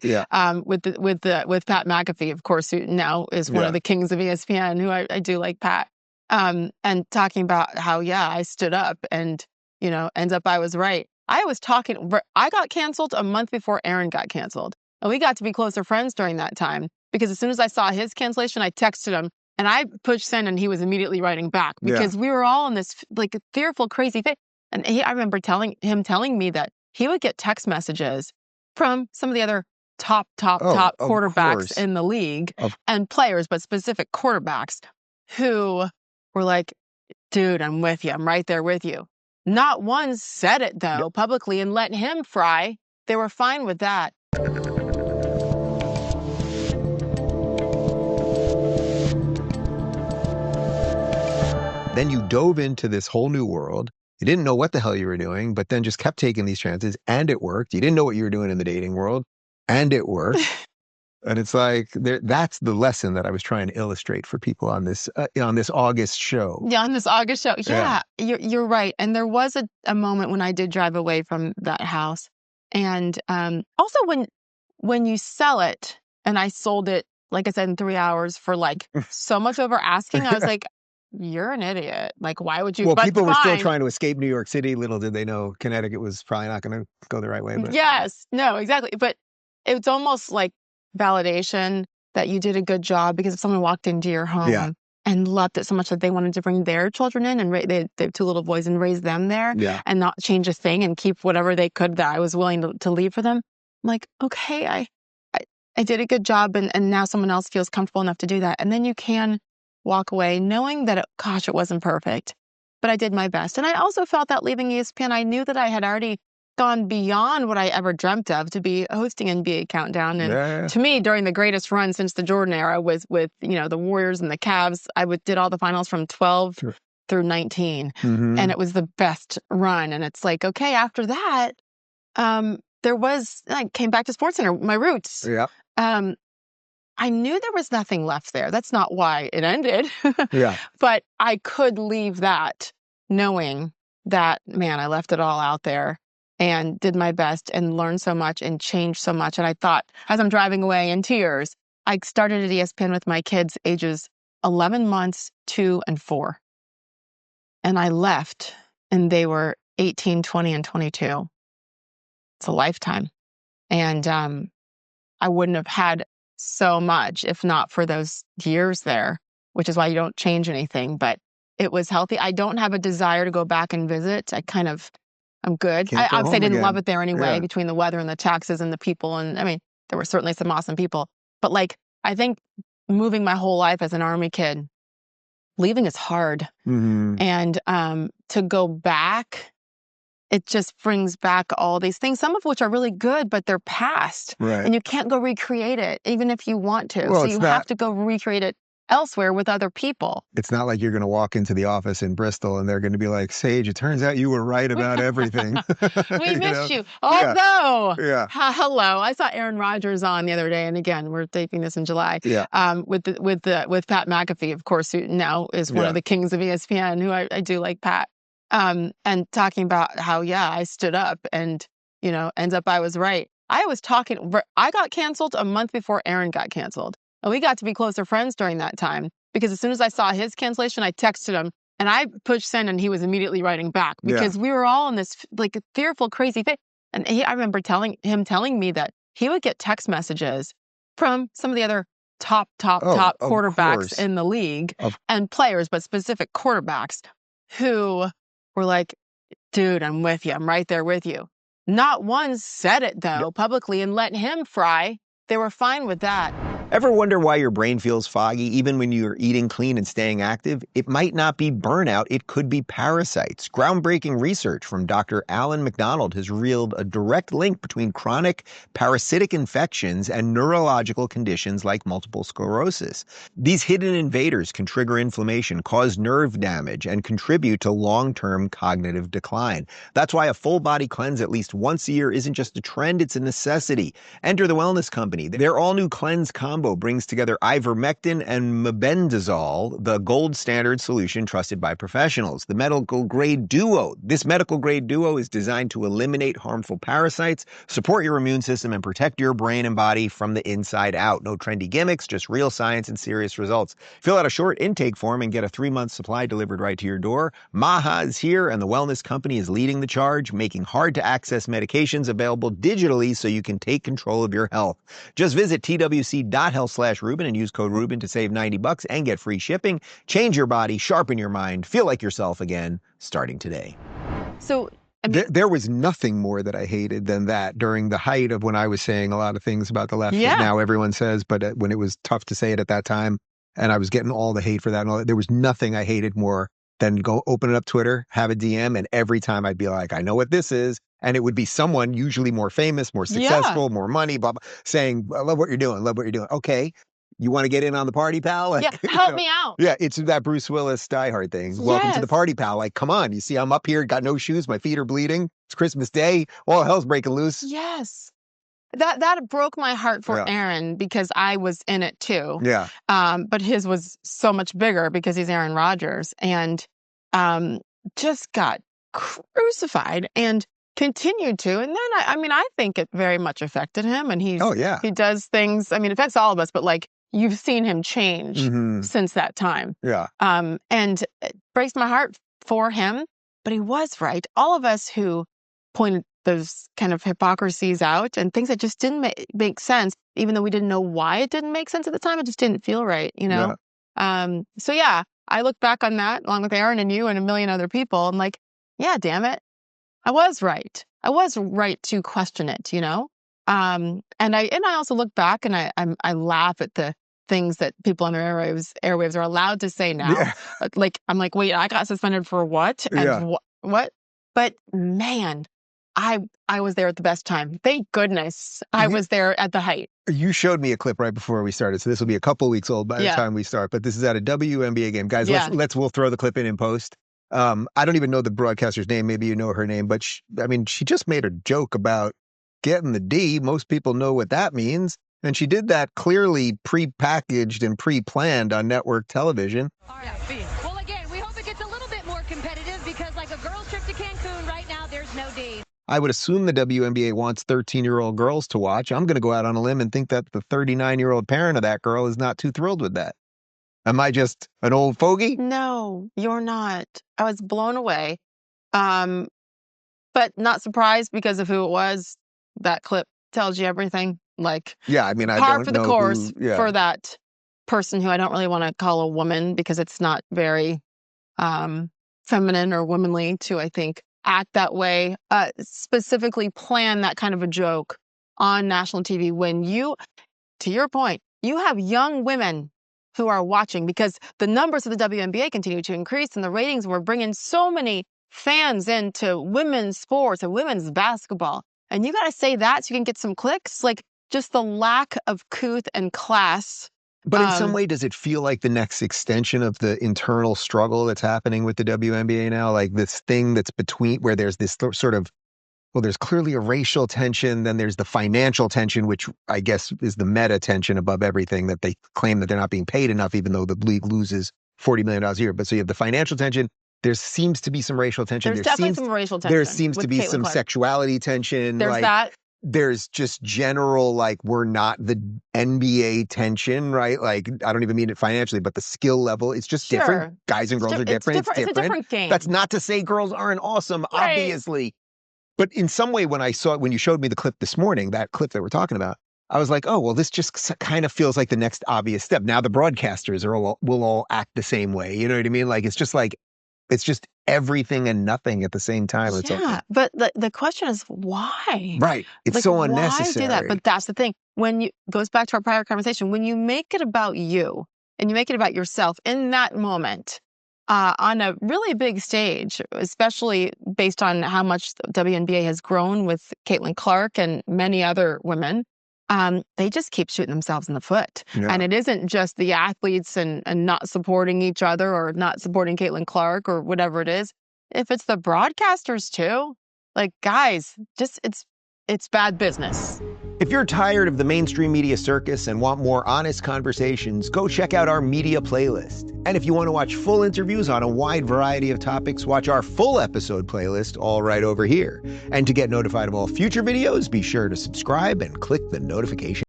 Yeah. With Pat McAfee, of course, who now is one of the kings of ESPN, who I do like Pat. And talking about how, I stood up and, ends up I was right. I got canceled a month before Aaron got canceled. And we got to be closer friends during that time because as soon as I saw his cancellation, I texted him and I pushed send and he was immediately writing back because we were all in this like fearful, crazy thing. And I remember telling me that he would get text messages from some of the other top quarterbacks in the league and players, but specific quarterbacks who were like, dude, I'm with you. I'm right there with you. Not one said it, though, publicly and let him fry. They were fine with that. Then you dove into this whole new world. You didn't know what the hell you were doing, but then just kept taking these chances, and it worked. You didn't know what you were doing in the dating world, and it worked. And it's like, that's the lesson that I was trying to illustrate for people on this August show. Yeah, on this August show. Yeah. You're right. And there was a moment when I did drive away from that house. And also when you sell it, and I sold it, like I said, in 3 hours for like so much over asking, I was like, you're an idiot. Like, why would you? Well, people were still trying to escape New York City. Little did they know Connecticut was probably not going to go the right way. But. Yes. No, exactly. But it's almost like validation that you did a good job because if someone walked into your home and loved it so much that they wanted to bring their children in and they have 2 little boys and raise them there and not change a thing and keep whatever they could that I was willing to leave for them. I'm like, okay, I did a good job and now someone else feels comfortable enough to do that. And then you can walk away knowing that, it wasn't perfect, but I did my best. And I also felt that leaving ESPN, I knew that I had already gone beyond what I ever dreamt of to be hosting NBA Countdown. And to me, during the greatest run since the Jordan era was with, the Warriors and the Cavs. I did all the finals from 12 through 19. Mm-hmm. And it was the best run. And it's like, okay, after that, I came back to SportsCenter, my roots. Yeah. I knew there was nothing left there. That's not why it ended. But I could leave that knowing that, man, I left it all out there and did my best and learned so much and changed so much. And I thought, as I'm driving away in tears, I started at ESPN with my kids ages 11 months, 2, and 4. And I left and they were 18, 20, and 22. It's a lifetime. And I wouldn't have had so much if not for those years there, which is why you don't change anything. But it was healthy. I don't have a desire to go back and visit. I'm good. I obviously didn't love it there anyway, between the weather and the taxes and the people. And I mean, there were certainly some awesome people. But I think moving my whole life as an Army kid, leaving is hard. Mm-hmm. And to go back, it just brings back all these things, some of which are really good, but they're past. Right. And you can't go recreate it, even if you want to. Well, so you have to go recreate it elsewhere with other people. It's not like you're going to walk into the office in Bristol and they're going to be like, Sage, it turns out you were right about everything. We missed you. Although, hello, I saw Aaron Rodgers on the other day. And again, we're taping this in July. With Pat McAfee, of course, who now is one of the kings of ESPN, who I do like Pat. And talking about how, I stood up and, ends up I was right. I got canceled a month before Aaron got canceled. And we got to be closer friends during that time because as soon as I saw his cancellation, I texted him and I pushed send and he was immediately writing back because we were all in this like fearful, crazy thing. And I remember telling me that he would get text messages from some of the other top quarterbacks in the league and players, but specific quarterbacks who were like, dude, I'm with you. I'm right there with you. Not one said it, though, publicly and let him fry. They were fine with that. Ever wonder why your brain feels foggy even when you're eating clean and staying active? It might not be burnout, it could be parasites. Groundbreaking research from Dr. Alan McDonald has revealed a direct link between chronic parasitic infections and neurological conditions like multiple sclerosis. These hidden invaders can trigger inflammation, cause nerve damage, and contribute to long-term cognitive decline. That's why a full-body cleanse at least once a year isn't just a trend, it's a necessity. Enter the Wellness Company. Their all-new Cleanse Combo combo brings together ivermectin and mebendazole, the gold standard solution trusted by professionals. The medical grade duo. This medical grade duo is designed to eliminate harmful parasites, support your immune system, and protect your brain and body from the inside out. No trendy gimmicks, just real science and serious results. Fill out a short intake form and get a 3-month supply delivered right to your door. Maha is here, and the wellness company is leading the charge, making hard-to-access medications available digitally so you can take control of your health. Just visit twc.health/Rubin and use code Rubin to save $90 and get free shipping. Change your body, sharpen your mind, feel like yourself again, starting today. So I mean, there was nothing more that I hated than that during the height of when I was saying a lot of things about the left Yeah. that now everyone says, but when it was tough to say it at that time, and I was getting all the hate for that and all that, there was nothing I hated more than go open up Twitter, have a DM, and every time I'd be like, I know what this is. And it would be someone usually more famous, more successful, more money, blah, blah, saying, I love what you're doing, love what you're doing. Okay, you want to get in on the party, pal? Like, yeah, help me out. Yeah, it's that Bruce Willis Die Hard thing. Welcome to the party, pal. Like, come on, you see I'm up here, got no shoes, my feet are bleeding. It's Christmas Day, all hell's breaking loose. Yes. That broke my heart for Aaron because I was in it too. Yeah. But his was so much bigger because he's Aaron Rodgers and just got crucified and continued to. And then, I think it very much affected him. And he does things, it affects all of us, but like you've seen him change since that time. Yeah. And it breaks my heart for him, but he was right. All of us who pointed those kind of hypocrisies out and things that just didn't make sense, even though we didn't know why it didn't make sense at the time, it just didn't feel right, you know? Yeah. So yeah, I look back on that along with Aaron and you and a million other people. I'm like, yeah, damn it. I was right. I was right to question it, you know? And I also look back and I laugh at the things that people on their airwaves are allowed to say now. Yeah. Like, I'm like, wait, I got suspended for what? And what? But man, I was there at the best time. Thank goodness I was there at the height. You showed me a clip right before we started, so this will be a couple weeks old by the time we start. But this is at a WNBA game, guys. We'll throw the clip in post. I don't even know the broadcaster's name. Maybe you know her name, but she just made a joke about getting the D. Most people know what that means, and she did that clearly pre-packaged and pre-planned on network television. All right. Well, again, we hope it gets a little bit more competitive because, like a girls' trip to Cancun, right now there's no D. I would assume the WNBA wants 13-year-old girls to watch. I'm going to go out on a limb and think that the 39-year-old parent of that girl is not too thrilled with that. Am I just an old fogey? No, you're not. I was blown away, but not surprised because of who it was. That clip tells you everything. Like, I don't par for the know course for that person who I don't really want to call a woman because it's not very feminine or womanly to, I think, act that way, specifically plan that kind of a joke on national TV when you, to your point, you have young women who are watching because the numbers of the WNBA continue to increase and the ratings were bringing so many fans into women's sports and women's basketball. And you got to say that so you can get some clicks, like just the lack of couth and class. But in some way, does it feel like the next extension of the internal struggle that's happening with the WNBA now? Like this thing that's between where there's this sort of, well, there's clearly a racial tension. Then there's the financial tension, which I guess is the meta tension above everything that they claim that they're not being paid enough, even though the league loses $40 million a year. But so you have the financial tension. There seems to be some racial tension. There's definitely some racial tension. There seems to be some sexuality tension. There's that. There's just general, like, we're not the NBA tension, right? Like, I don't even mean it financially, but the skill level, it's just different. Guys and girls are different. It's different. It's a different game. That's not to say girls aren't awesome, obviously. But in some way, when you showed me the clip this morning, that clip that we're talking about, I was like, oh, well, this just kind of feels like the next obvious step. Now the broadcasters will all act the same way. You know what I mean? Like, it's just everything and nothing at the same time. Yeah, but the question is why? Right. It's like, so unnecessary. Why do that? But that's the thing. Goes back to our prior conversation, when you make it about you and you make it about yourself in that moment on a really big stage, especially based on how much the WNBA has grown with Caitlin Clark and many other women, they just keep shooting themselves in the foot. Yeah. And it isn't just the athletes and not supporting each other or not supporting Caitlin Clark or whatever it is. If it's the broadcasters too, like, guys, just it's bad business. If you're tired of the mainstream media circus and want more honest conversations, go check out our media playlist. And if you want to watch full interviews on a wide variety of topics, watch our full episode playlist all right over here. And to get notified of all future videos, be sure to subscribe and click the notification